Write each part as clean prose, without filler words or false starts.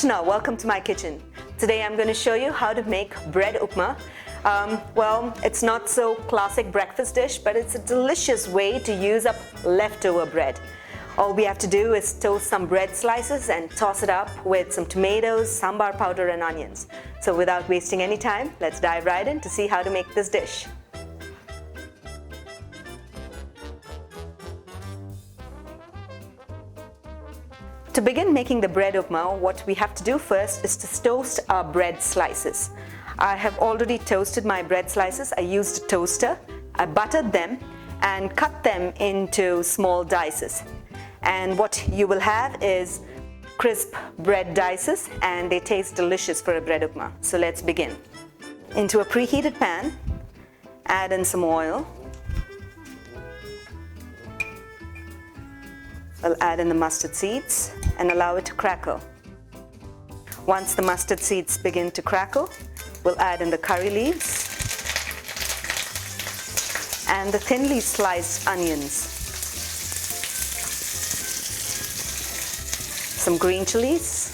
Archana, welcome to my kitchen. Today I'm going to show you how to make bread upma. Well, it's not so classic breakfast dish, but it's a delicious way to use up leftover bread. All we have to do is toast some bread slices and toss it up with some tomatoes, sambar powder and onions. So without wasting any time, let's dive right in to see how to make this dish. To begin making the bread upma, what we have to do first is to toast our bread slices. I have already toasted my bread slices. I used a toaster. I buttered them and cut them into small dices. And what you will have is crisp bread dices, and they taste delicious for a bread upma. So let's begin. Into a preheated pan, add in some oil. I'll add in the mustard seeds and allow it to crackle. Once the mustard seeds begin to crackle, we'll add in the curry leaves and the thinly sliced onions, some green chillies,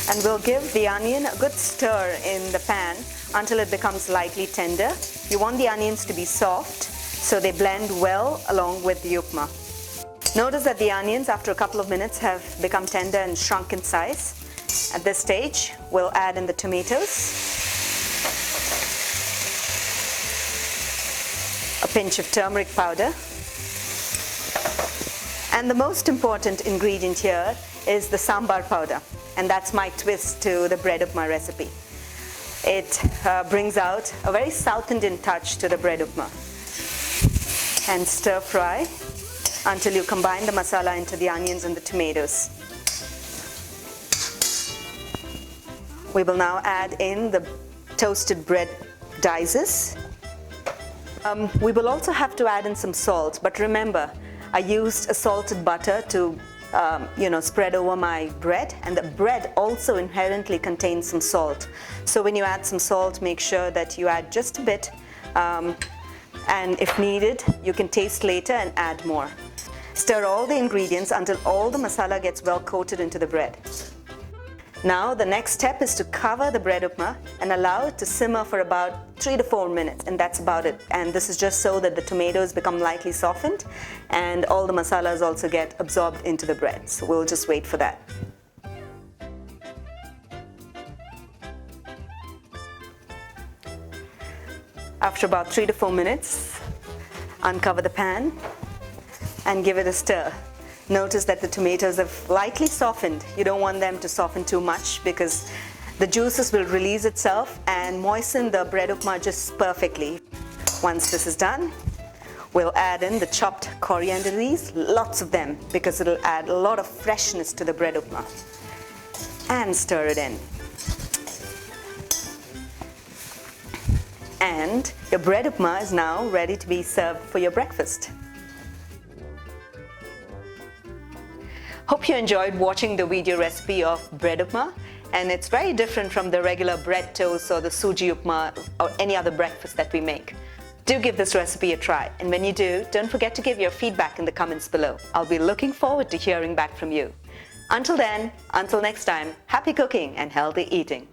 and we'll give the onion a good stir in the pan until it becomes lightly tender. You want the onions to be soft, so they blend well along with the upma. Notice that the onions after a couple of minutes have become tender and shrunk in size. At this stage, we'll add in the tomatoes, a pinch of turmeric powder, and the most important ingredient here is the sambar powder, and that's my twist to the bread upma recipe. It brings out a very South Indian touch to the bread upma. And stir fry until you combine the masala into the onions and the tomatoes. We will now add in the toasted bread dices. We will also have to add in some salt, but remember, I used a salted butter to spread over my bread, and the bread also inherently contains some salt. So when you add some salt, make sure that you add just a bit. And if needed, you can taste later and add more. Stir all the ingredients until all the masala gets well coated into the bread. Now the next step is to cover the bread upma and allow it to simmer for about 3 to 4 minutes, and that's about it. And this is just so that the tomatoes become lightly softened and all the masalas also get absorbed into the bread. So we'll just wait for that. After about 3 to 4 minutes, uncover the pan and give it a stir. Notice that the tomatoes have lightly softened. You don't want them to soften too much because the juices will release itself and moisten the bread upma just perfectly. Once this is done, we'll add in the chopped coriander leaves, lots of them, because it'll add a lot of freshness to the bread upma. And stir it in. And your bread upma is now ready to be served for your breakfast. Hope you enjoyed watching the video recipe of bread upma, and it's very different from the regular bread toast or the suji upma or any other breakfast that we make. Do give this recipe a try, and when you do, don't forget to give your feedback in the comments below. I'll be looking forward to hearing back from you. Until then, until next time, happy cooking and healthy eating.